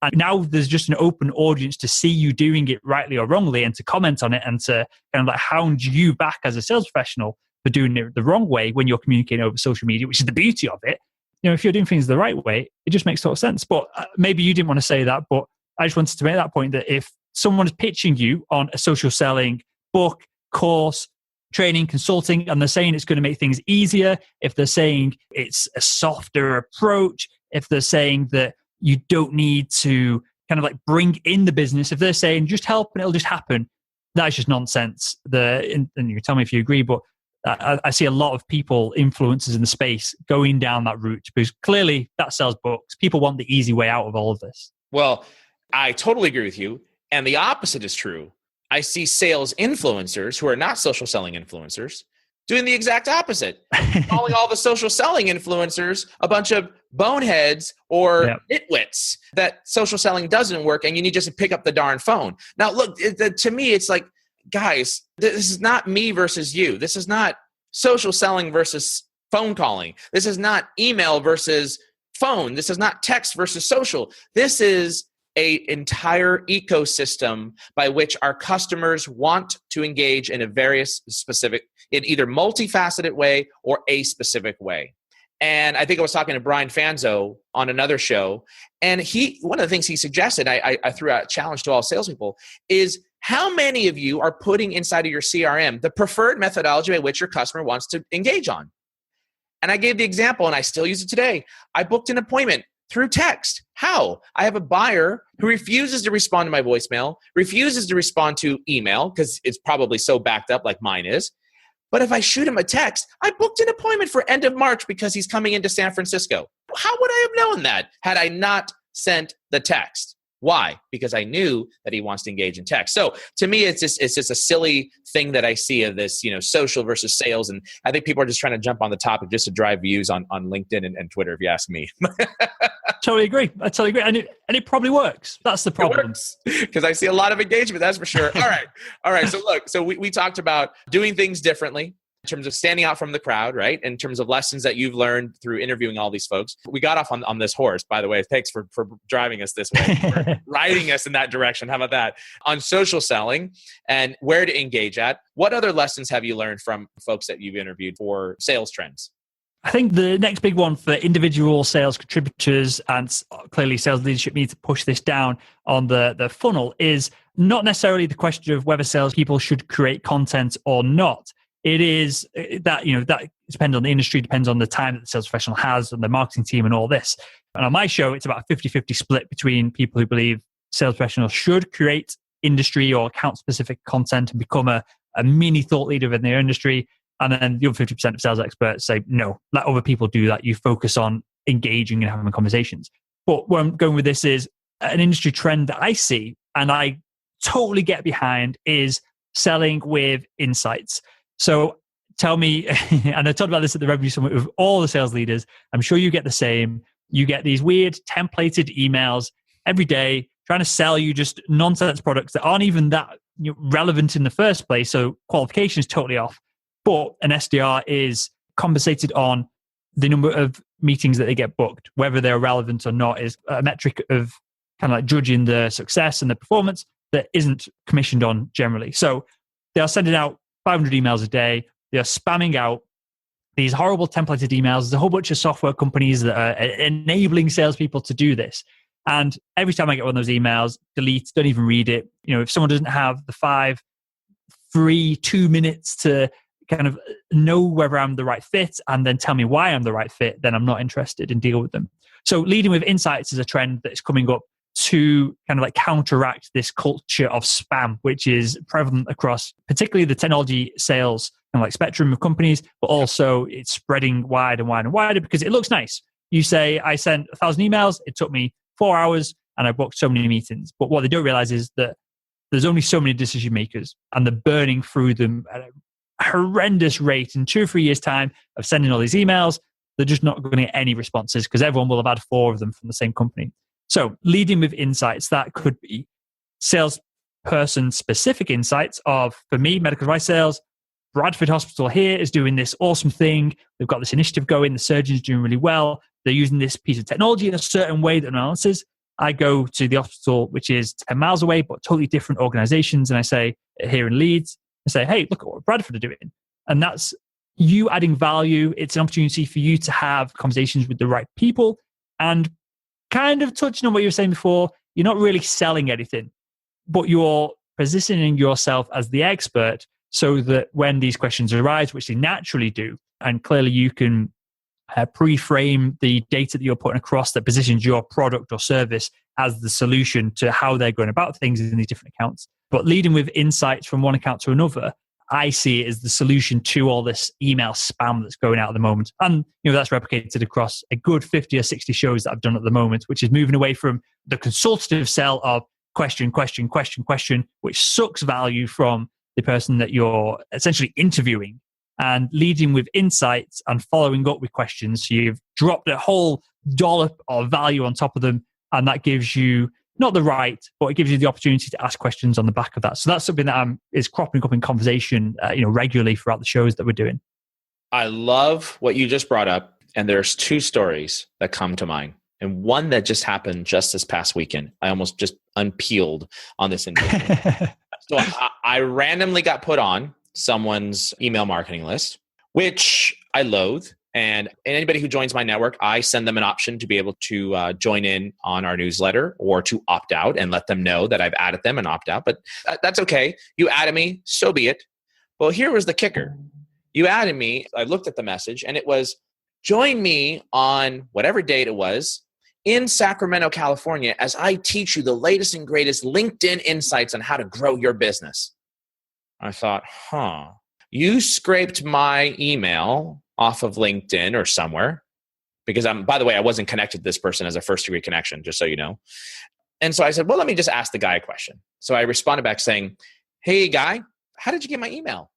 and now there's just an open audience to see you doing it rightly or wrongly and to comment on it and to kind of like hound you back as a sales professional for doing it the wrong way when you're communicating over social media, which is the beauty of it. If you're doing things the right way, it just makes total sense. But maybe you didn't want to say that, but I just wanted to make that point that if someone is pitching you on a social selling book, course, training, consulting, and they're saying it's going to make things easier, if they're saying it's a softer approach, if they're saying that you don't need to kind of like bring in the business, if they're saying just help and it'll just happen, that's just nonsense. And you can tell me if you agree, but I see a lot of people, influencers in the space, going down that route because clearly that sells books. People want the easy way out of all of this. Well, I totally agree with you. And the opposite is true. I see sales influencers who are not social selling influencers doing the exact opposite, calling all the social selling influencers a bunch of boneheads or nitwits, that social selling doesn't work and you need just to pick up the darn phone. Now, look, to me, it's like, guys, this is not me versus you. This is not social selling versus phone calling. This is not email versus phone. This is not text versus social. This is an entire ecosystem by which our customers want to engage in a various specific, in either multifaceted way or a specific way. And I think I was talking to Brian Fanzo on another show, and one of the things he suggested, I threw out a challenge to all salespeople, is how many of you are putting inside of your CRM the preferred methodology by which your customer wants to engage on? And I gave the example, and I still use it today. I booked an appointment through text. How? I have a buyer who refuses to respond to my voicemail, refuses to respond to email because it's probably so backed up like mine is. But if I shoot him a text, I booked an appointment for end of March because he's coming into San Francisco. How would I have known that had I not sent the text? Why? Because I knew that he wants to engage in text. So to me, it's just a silly thing that I see of this, social versus sales. And I think people are just trying to jump on the topic just to drive views on LinkedIn and Twitter, if you ask me. Totally agree. I totally agree. And it probably works. That's the problem. Because I see a lot of engagement, that's for sure. All right. So look, we talked about doing things differently in terms of standing out from the crowd, right? In terms of lessons that you've learned through interviewing all these folks. We got off on this horse, by the way. Thanks for driving us this way, for riding us in that direction. How about that? On social selling and where to engage at. What other lessons have you learned from folks that you've interviewed for sales trends? I think the next big one for individual sales contributors, and clearly sales leadership needs to push this down on the funnel, is not necessarily the question of whether salespeople should create content or not. It is that, that depends on the industry, depends on the time that the sales professional has and the marketing team and all this. And on my show, it's about a 50-50 split between people who believe sales professionals should create industry or account-specific content and become a mini thought leader within their industry. And then the other 50% of sales experts say, no, let other people do that. You focus on engaging and having conversations. But where I'm going with this is an industry trend that I see and I totally get behind is selling with insights. So tell me, and I talked about this at the Revenue Summit with all the sales leaders, I'm sure you get the same. You get these weird templated emails every day trying to sell you just nonsense products that aren't even that relevant in the first place. So qualification is totally off. But an SDR is compensated on the number of meetings that they get booked. Whether they're relevant or not is a metric of kind of like judging the success and the performance that isn't commissioned on generally. So they are sending out 500 emails a day. They are spamming out these horrible templated emails. There's a whole bunch of software companies that are enabling salespeople to do this. And every time I get one of those emails, delete, don't even read it. If someone doesn't have the 5 free 2 minutes to kind of know whether I'm the right fit and then tell me why I'm the right fit, then I'm not interested in deal with them. So leading with insights is a trend that's coming up to kind of like counteract this culture of spam, which is prevalent across particularly the technology sales and like spectrum of companies, but also it's spreading wide and wide and wider because it looks nice. You say, I sent 1,000 emails, it took me 4 hours and I booked so many meetings. But what they don't realize is that there's only so many decision makers and they're burning through them at a horrendous rate. In 2 or 3 years' time of sending all these emails, they're just not going to get any responses because everyone will have had 4 of them from the same company. So leading with insights, that could be salesperson specific insights of, for me, medical device sales, Bradford Hospital here is doing this awesome thing. They've got this initiative going. The surgeon's doing really well. They're using this piece of technology in a certain way that analysis. I go to the hospital, which is 10 miles away, but totally different organizations. And I say, here in Leeds, I say, hey, look at what Bradford are doing. And that's you adding value. It's an opportunity for you to have conversations with the right people. And kind of touching on what you were saying before, you're not really selling anything, but you're positioning yourself as the expert so that when these questions arise, which they naturally do, and clearly you can pre-frame the data that you're putting across that positions your product or service as the solution to how they're going about things in these different accounts. But leading with insights from one account to another, I see it as the solution to all this email spam that's going out at the moment. And that's replicated across a good 50 or 60 shows that I've done at the moment, which is moving away from the consultative sell of question, which sucks value from the person that you're essentially interviewing, and leading with insights and following up with questions. So you've dropped a whole dollop of value on top of them, and that gives you not the right, but it gives you the opportunity to ask questions on the back of that. So that's something that is cropping up in conversation, regularly throughout the shows that we're doing. I love what you just brought up, and there's 2 stories that come to mind. and one that just happened just this past weekend. I almost just unpeeled on this individual. So I randomly got put on someone's email marketing list, which I loathe. And anybody who joins my network, I send them an option to be able to join in on our newsletter or to opt out and let them know that I've added them and opt out. But that's okay. You added me, so be it. Well, here was the kicker. You added me. I looked at the message and it was, join me on whatever date it was in Sacramento, California, as I teach you the latest and greatest LinkedIn insights on how to grow your business. I thought, you scraped my email off of LinkedIn or somewhere, because by the way, I wasn't connected to this person as a first degree connection, just so you know. And so I said, well, let me just ask the guy a question. So I responded back saying, hey guy, how did you get my email?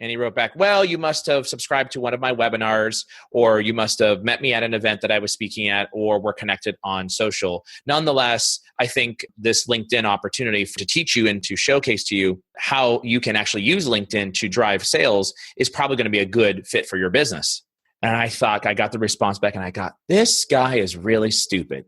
And he wrote back, well, you must have subscribed to one of my webinars, or you must have met me at an event that I was speaking at, or were connected on social. Nonetheless, I think this LinkedIn opportunity to teach you and to showcase to you how you can actually use LinkedIn to drive sales is probably going to be a good fit for your business. And I thought, I got the response back and I got, this guy is really stupid.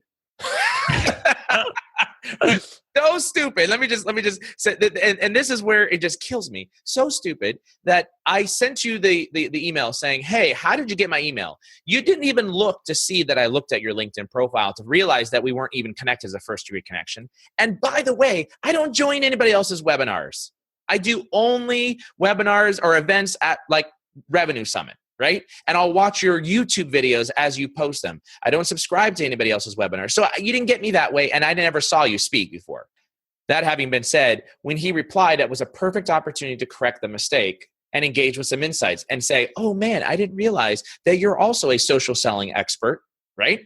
So stupid. Let me just say, and this is where it just kills me. So stupid that I sent you the email saying, hey, how did you get my email? You didn't even look to see that I looked at your LinkedIn profile to realize that we weren't even connected as a first degree connection. And by the way, I don't join anybody else's webinars. I do only webinars or events at like Revenue Summit. Right? And I'll watch your YouTube videos as you post them. I don't subscribe to anybody else's webinar. So you didn't get me that way, and I never saw you speak before. That having been said, when he replied, it was a perfect opportunity to correct the mistake and engage with some insights and say, oh man, I didn't realize that you're also a social selling expert, right?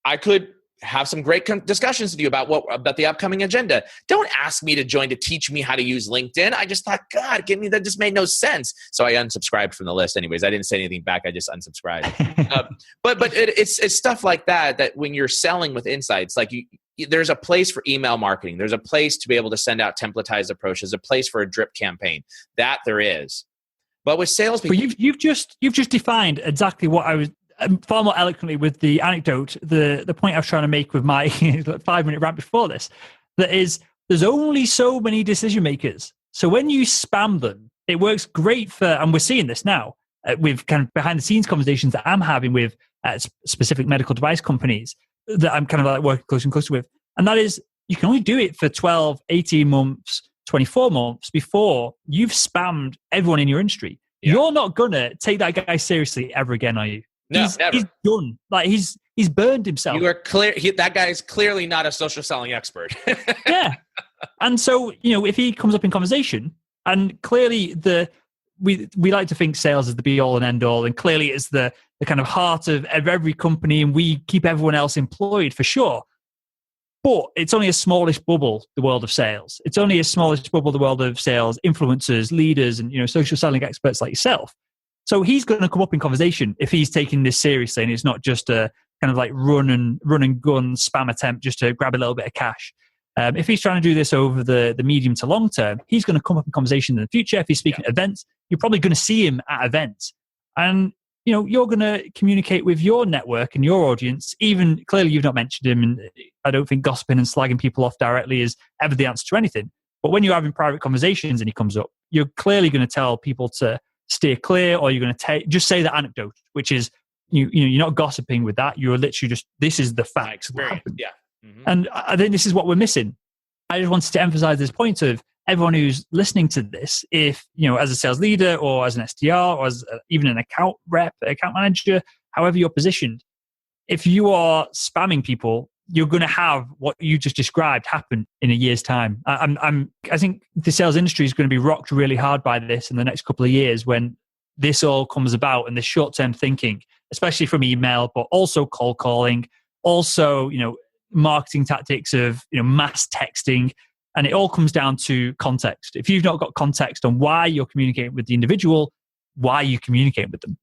I could have some great discussions with you about the upcoming agenda. Don't ask me to join to teach me how to use LinkedIn. I just thought, God, that just made no sense. So I unsubscribed from the list. Anyways, I didn't say anything back. I just unsubscribed. But it's stuff like that when you're selling with insights, like there's a place for email marketing. There's a place to be able to send out templatized approaches. A place for a drip campaign. That there is. But with salespeople, but you've just defined exactly what I was. Far more eloquently with the anecdote, the point I was trying to make with my 5-minute rant before this, that is, there's only so many decision makers. So when you spam them, it works great for, and we're seeing this now with kind of behind the scenes conversations that I'm having with specific medical device companies that I'm kind of like working closer and closer with. And that is, you can only do it for 12, 18 months, 24 months before you've spammed everyone in your industry. Yeah. You're not going to take that guy seriously ever again, are you? No, never. He's done. Like he's burned himself. You are clear. That guy is clearly not a social selling expert. Yeah. And so, if he comes up in conversation, and clearly we like to think sales is the be all and end all, and clearly it's the kind of heart of every company, and we keep everyone else employed for sure. But it's only a smallish bubble, the world of sales. It's only a smallish bubble, the world of sales influencers, leaders, and social selling experts like yourself. So he's going to come up in conversation if he's taking this seriously, and it's not just a kind of like run and gun spam attempt just to grab a little bit of cash. If he's trying to do this over the medium to long term, he's going to come up in conversation in the future. If he's speaking at events, you're probably going to see him at events. And, you're going to communicate with your network and your audience. Even clearly you've not mentioned him, and I don't think gossiping and slagging people off directly is ever the answer to anything. But when you're having private conversations and he comes up, you're clearly going to tell people to steer clear, or you're going to just say the anecdote, which is you're not gossiping with that. You're literally just, this is the facts. Yeah. Mm-hmm. And I think this is what we're missing. I just wanted to emphasize this point of everyone who's listening to this, if as a sales leader or as an SDR or as even an account rep, account manager, however you're positioned, if you are spamming people, you're going to have what you just described happen in a year's time. I think the sales industry is going to be rocked really hard by this in the next couple of years when this all comes about, and this short-term thinking, especially from email, but also cold calling, also, marketing tactics of, mass texting. And it all comes down to context. If you've not got context on why you're communicating with the individual, why you communicate with them.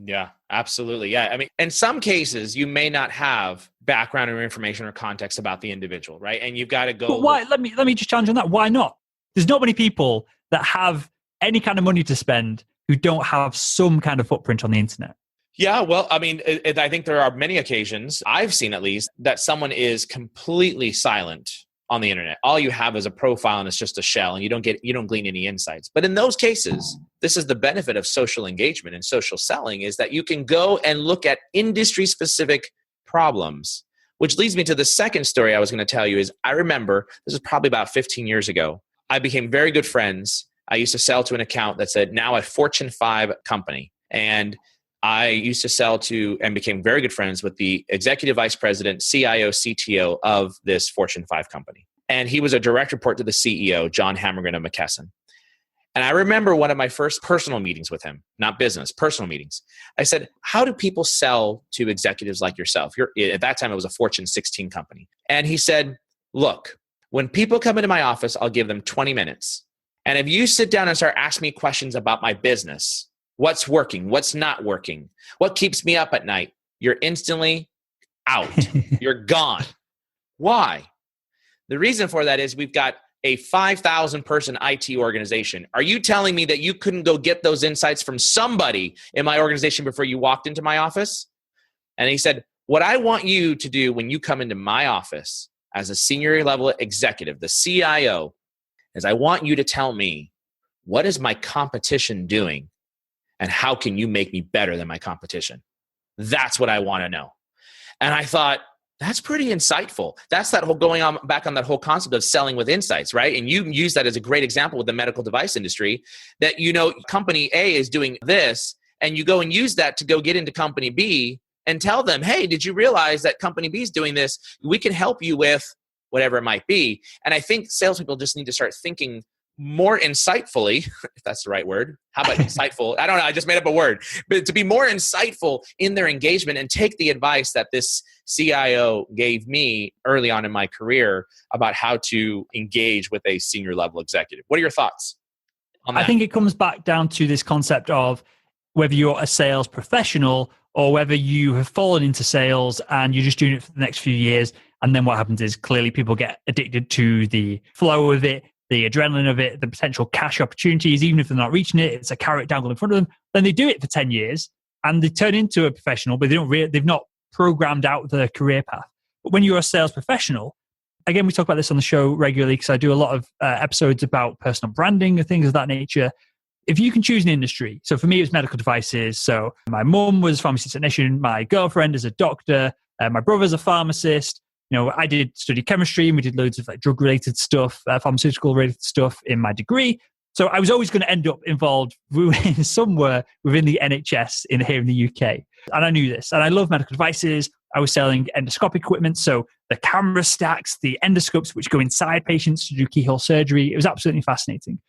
Yeah, absolutely. Yeah. I mean, in some cases, you may not have background or information or context about the individual, right? And you've got to go. But why? Let me just challenge on that. Why not? There's not many people that have any kind of money to spend who don't have some kind of footprint on the internet. Yeah, well, I mean, I think there are many occasions, I've seen at least, that someone is completely silent on the internet. All you have is a profile and it's just a shell, and you don't glean any insights. But in those cases, this is the benefit of social engagement and social selling, is that you can go and look at industry specific problems, which leads me to the second story I was going to tell you. Is I remember, this is probably about 15 years ago, I became very good friends. I used to sell to an account that said now a Fortune 5 company. And I used to sell to and became very good friends with the executive vice president, CIO, CTO of this Fortune 5 company. And he was a direct report to the CEO, John Hammergren of McKesson. And I remember one of my first personal meetings with him, not business, personal meetings. I said, how do people sell to executives like yourself? At that time, it was a Fortune 16 company. And he said, look, when people come into my office, I'll give them 20 minutes. And if you sit down and start asking me questions about my business, what's working, what's not working, what keeps me up at night, you're instantly out. You're gone. Why? The reason for that is we've got a 5,000 person IT organization. Are you telling me that you couldn't go get those insights from somebody in my organization before you walked into my office? And he said, what I want you to do when you come into my office as a senior level executive, the CIO, is I want you to tell me, what is my competition doing? And how can you make me better than my competition? That's what I want to know. And I thought, that's pretty insightful. That's that whole going on back on that whole concept of selling with insights, right? And you use that as a great example with the medical device industry, that, company A is doing this, and you go and use that to go get into company B and tell them, hey, did you realize that company B is doing this? We can help you with whatever it might be. And I think salespeople just need to start thinking more insightfully, if that's the right word. How about insightful? I don't know. I just made up a word. But to be more insightful in their engagement and take the advice that this CIO gave me early on in my career about how to engage with a senior level executive. What are your thoughts on that? I think it comes back down to this concept of whether you're a sales professional or whether you have fallen into sales and you're just doing it for the next few years. And then what happens is clearly people get addicted to the flow of it, the adrenaline of it, the potential cash opportunities. Even if they're not reaching it, it's a carrot dangled in front of them. Then they do it for 10 years and they turn into a professional, but they've not programmed out the career path. But when you're a sales professional, again, we talk about this on the show regularly because I do a lot of episodes about personal branding and things of that nature. If you can choose an industry, so for me, it was medical devices. So my mum was a pharmacy technician, my girlfriend is a doctor, my brother's a pharmacist. I did study chemistry and we did loads of drug-related stuff, pharmaceutical-related stuff in my degree. So I was always going to end up involved somewhere within the NHS here in the UK. And I knew this. And I love medical devices. I was selling endoscopic equipment. So the camera stacks, the endoscopes, which go inside patients to do keyhole surgery. It was absolutely fascinating.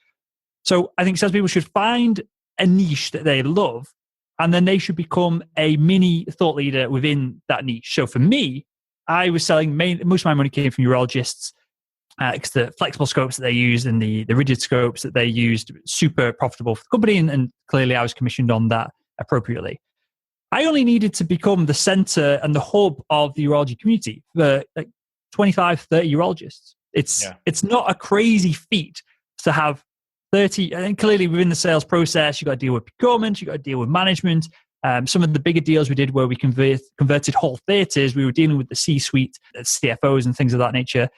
So I think salespeople should find a niche that they love, and then they should become a mini thought leader within that niche. So for me, I was selling, most of my money came from urologists because the flexible scopes that they used and the rigid scopes that they used, super profitable for the company. And clearly I was commissioned on that appropriately. I only needed to become the center and the hub of the urology community for 25, 30 urologists. It's not a crazy feat to have 30. I think clearly within the sales process, you've got to deal with procurement, you've got to deal with management. Some of the bigger deals we did where we converted whole theaters, we were dealing with the C-suite, CFOs and things of that nature.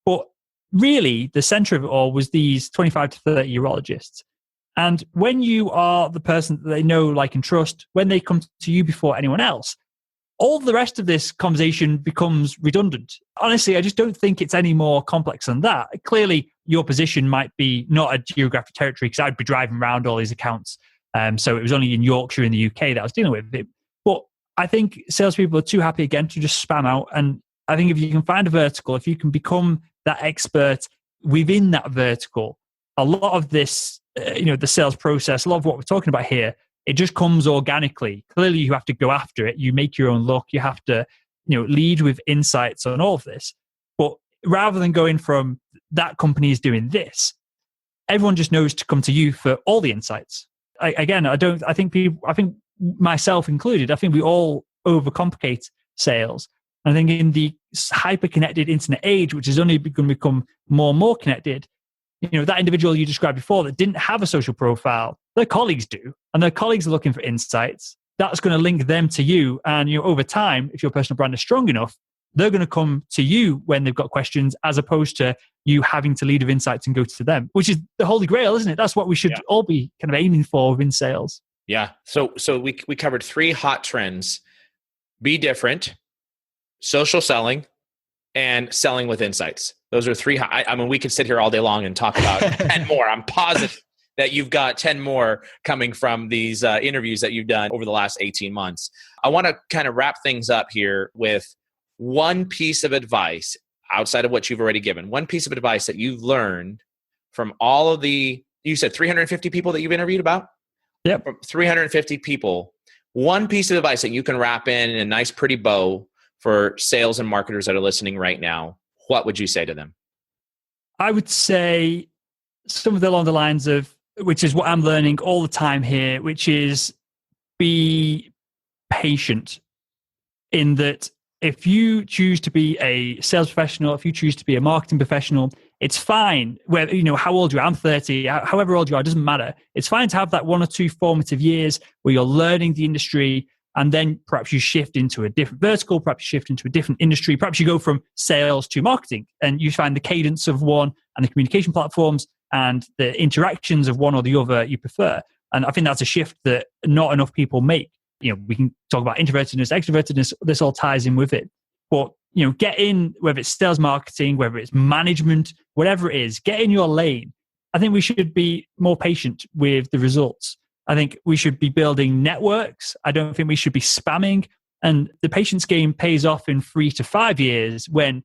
But really, the center of it all was these 25 to 30 urologists. And when you are the person that they know, like, and trust, when they come to you before anyone else, all the rest of this conversation becomes redundant. Honestly, I just don't think it's any more complex than that. Clearly, your position might be not a geographic territory because I'd be driving around all these accounts. So it was only in Yorkshire in the UK that I was dealing with it. But I think salespeople are too happy again to just spam out. And I think if you can find a vertical, if you can become that expert within that vertical, a lot of this, the sales process, a lot of what we're talking about here, it just comes organically. Clearly, you have to go after it. You make your own luck. You have to, lead with insights on all of this. But rather than going from that company is doing this, everyone just knows to come to you for all the insights. I think myself included, I think we all overcomplicate sales. I think in the hyper-connected internet age, which is only going to become more and more connected, that individual you described before that didn't have a social profile, their colleagues do. And their colleagues are looking for insights. that's going to link them to you. And over time, if your personal brand is strong enough, they're going to come to you when they've got questions, as opposed to you having to lead with insights and go to them, which is the holy grail, isn't it? That's what we should all be kind of aiming for within sales. Yeah. So we covered 3 hot trends: be different, social selling, and selling with insights. Those are 3. I mean, we could sit here all day long and talk about 10 more. I'm positive that you've got 10 more coming from these interviews that you've done over the last 18 months. I want to kind of wrap things up here with one piece of advice outside of what you've already given. One piece of advice that you've learned from all of you said 350 people that you've interviewed about? Yep. From 350 people. One piece of advice that you can wrap in a nice, pretty bow for sales and marketers that are listening right now. What would you say to them? I would say something along the lines of, which is what I'm learning all the time here, which is be patient. In that, if you choose to be a sales professional, if you choose to be a marketing professional, it's fine. Whether how old you are, I'm 30, however old you are, it doesn't matter. It's fine to have that 1 or 2 formative years where you're learning the industry, and then perhaps you shift into a different vertical, perhaps you shift into a different industry, perhaps you go from sales to marketing, and you find the cadence of one and the communication platforms and the interactions of one or the other you prefer. And I think that's a shift that not enough people make. We can talk about introvertedness, extrovertedness, this all ties in with it. But, get in, whether it's sales marketing, whether it's management, whatever it is, get in your lane. I think we should be more patient with the results. I think we should be building networks. I don't think we should be spamming. And the patience game pays off in 3 to 5 years when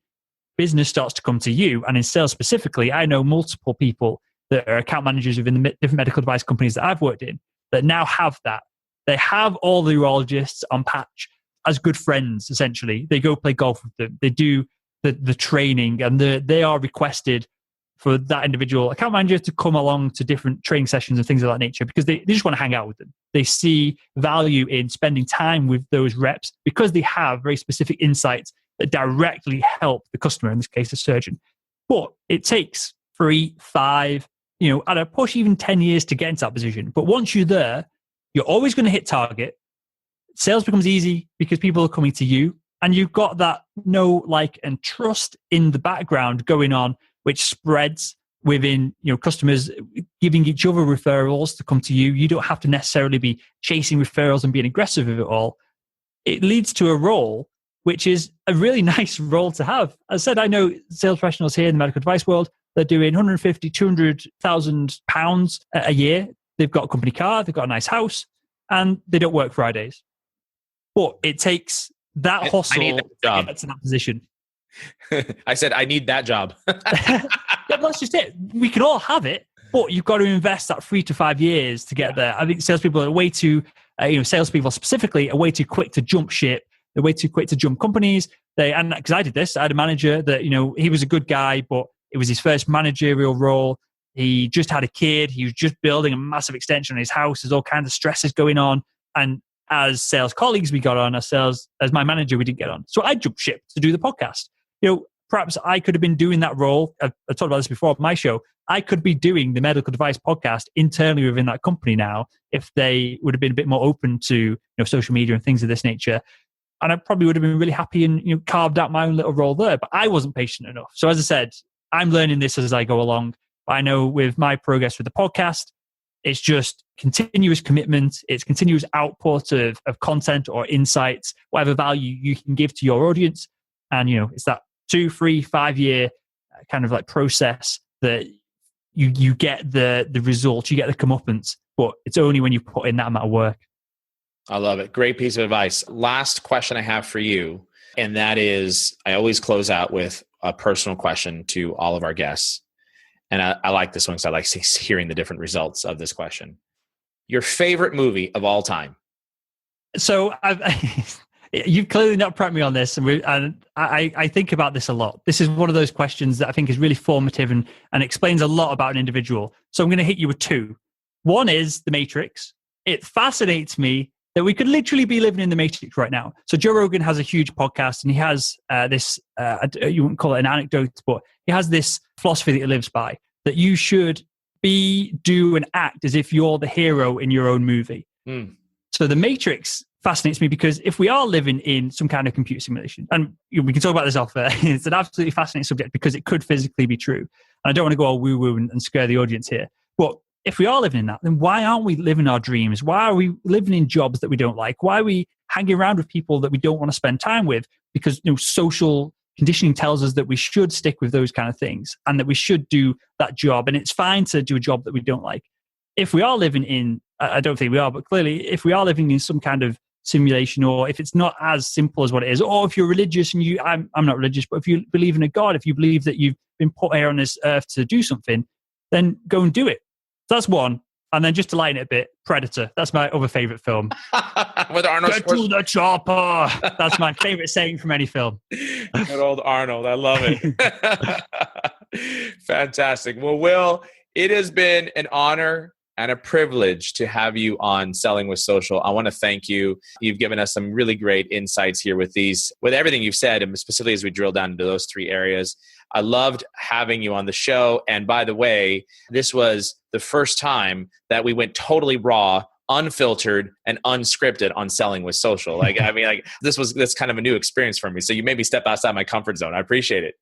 business starts to come to you. And in sales specifically, I know multiple people that are account managers within the different medical device companies that I've worked in that now have that. They have all the urologists on patch as good friends, essentially. They go play golf with them. They do the training, and they are requested for that individual account manager to come along to different training sessions and things of that nature because they just want to hang out with them. They see value in spending time with those reps because they have very specific insights that directly help the customer, in this case, the surgeon. But it takes 3, 5, at a push, even 10 years to get into that position. But once you're there, you're always going to hit target. Sales becomes easy because people are coming to you, and you've got that know, like, and trust in the background going on, which spreads within customers giving each other referrals to come to you. You don't have to necessarily be chasing referrals and being aggressive with it all. It leads to a role which is a really nice role to have. As I said, I know sales professionals here in the medical device world. They're doing 150, 200,000 pounds a year. They've got a company car, they've got a nice house, and they don't work Fridays. But it takes that hustle to get to that position. I said, I need that job. Yeah, that's just it. We can all have it, but you've got to invest that 3 to 5 years to get there. I think salespeople are way too, salespeople specifically are way too quick to jump ship. They're way too quick to jump companies. And because I did this, I had a manager that, he was a good guy, but it was his first managerial role. He just had a kid. He was just building a massive extension on his house. There's all kinds of stresses going on. And as sales colleagues, we got on. As my manager, we didn't get on. So I jumped ship to do the podcast. Perhaps I could have been doing that role. I've talked about this before on my show. I could be doing the medical device podcast internally within that company now if they would have been a bit more open to social media and things of this nature. And I probably would have been really happy and carved out my own little role there. But I wasn't patient enough. So as I said, I'm learning this as I go along. I know with my progress with the podcast, it's just continuous commitment. It's continuous output of content or insights, whatever value you can give to your audience. And, it's that 2, 3, 5 year kind of like process that you get the results, you get the comeuppance, but it's only when you put in that amount of work. I love it. Great piece of advice. Last question I have for you, and that is, I always close out with a personal question to all of our guests. And I like this one because I like hearing the different results of this question. Your favorite movie of all time? So you've clearly not prepped me on this, and I think about this a lot. This is one of those questions that I think is really formative and explains a lot about an individual. So I'm going to hit you with 2. One is The Matrix. It fascinates me that we could literally be living in the Matrix right now. So Joe Rogan has a huge podcast, and he has this, you wouldn't call it an anecdote, but he has this philosophy that he lives by, that you should do and act as if you're the hero in your own movie. So So the Matrix fascinates me because if we are living in some kind of computer simulation, and we can talk about this off air, it's an absolutely fascinating subject because it could physically be true. And I don't want to go all woo-woo and scare the audience here. But if we are living in that, then why aren't we living our dreams? Why are we living in jobs that we don't like? Why are we hanging around with people that we don't want to spend time with? Because social conditioning tells us that we should stick with those kind of things and that we should do that job. And it's fine to do a job that we don't like. If we are living in, I don't think we are, but clearly if we are living in some kind of simulation, or if it's not as simple as what it is, or if you're religious and I'm not religious, but if you believe in a God, if you believe that you've been put here on this earth to do something, then go and do it. So that's one. And then just to lighten it a bit, Predator. That's my other favorite film. With Arnold Get to the chopper. That's my favorite saying from any film. Good old Arnold. I love it. Fantastic. Well, Will, it has been an honor and a privilege to have you on Selling with Social. I want to thank you. You've given us some really great insights here with everything you've said, and specifically as we drill down into those three areas. I loved having you on the show. And by the way, this was the first time that we went totally raw, unfiltered, and unscripted on Selling with Social. That's kind of a new experience for me. So you made me step outside my comfort zone. I appreciate it.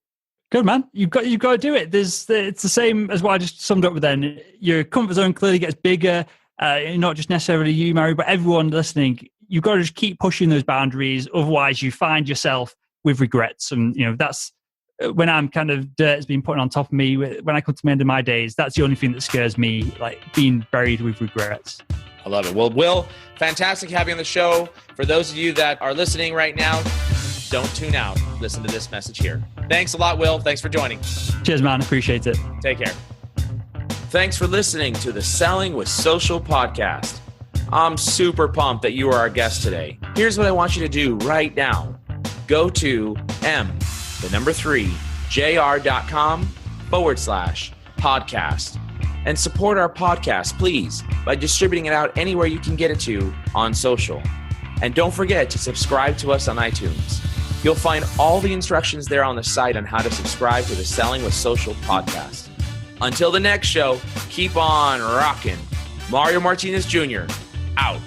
Good, man. You've got to do it. It's the same as what I just summed up with then. Your comfort zone clearly gets bigger. Not just necessarily you, Mary, but everyone listening. You've got to just keep pushing those boundaries. Otherwise, you find yourself with regrets. And, that's when I'm kind of dirt has been put on top of me. When I come to the end of my days, that's the only thing that scares me, like being buried with regrets. I love it. Well, Will, fantastic having you on the show. For those of you that are listening right now, don't tune out. Listen to this message here. Thanks a lot, Will. Thanks for joining. Cheers, man. Appreciate it. Take care. Thanks for listening to the Selling with Social podcast. I'm super pumped that you are our guest today. Here's what I want you to do right now. Go to jr.com/podcast and support our podcast, please, by distributing it out anywhere you can get it to on social. And don't forget to subscribe to us on iTunes. You'll find all the instructions there on the site on how to subscribe to the Selling with Social podcast. Until the next show, keep on rocking. Mario Martinez Jr. out.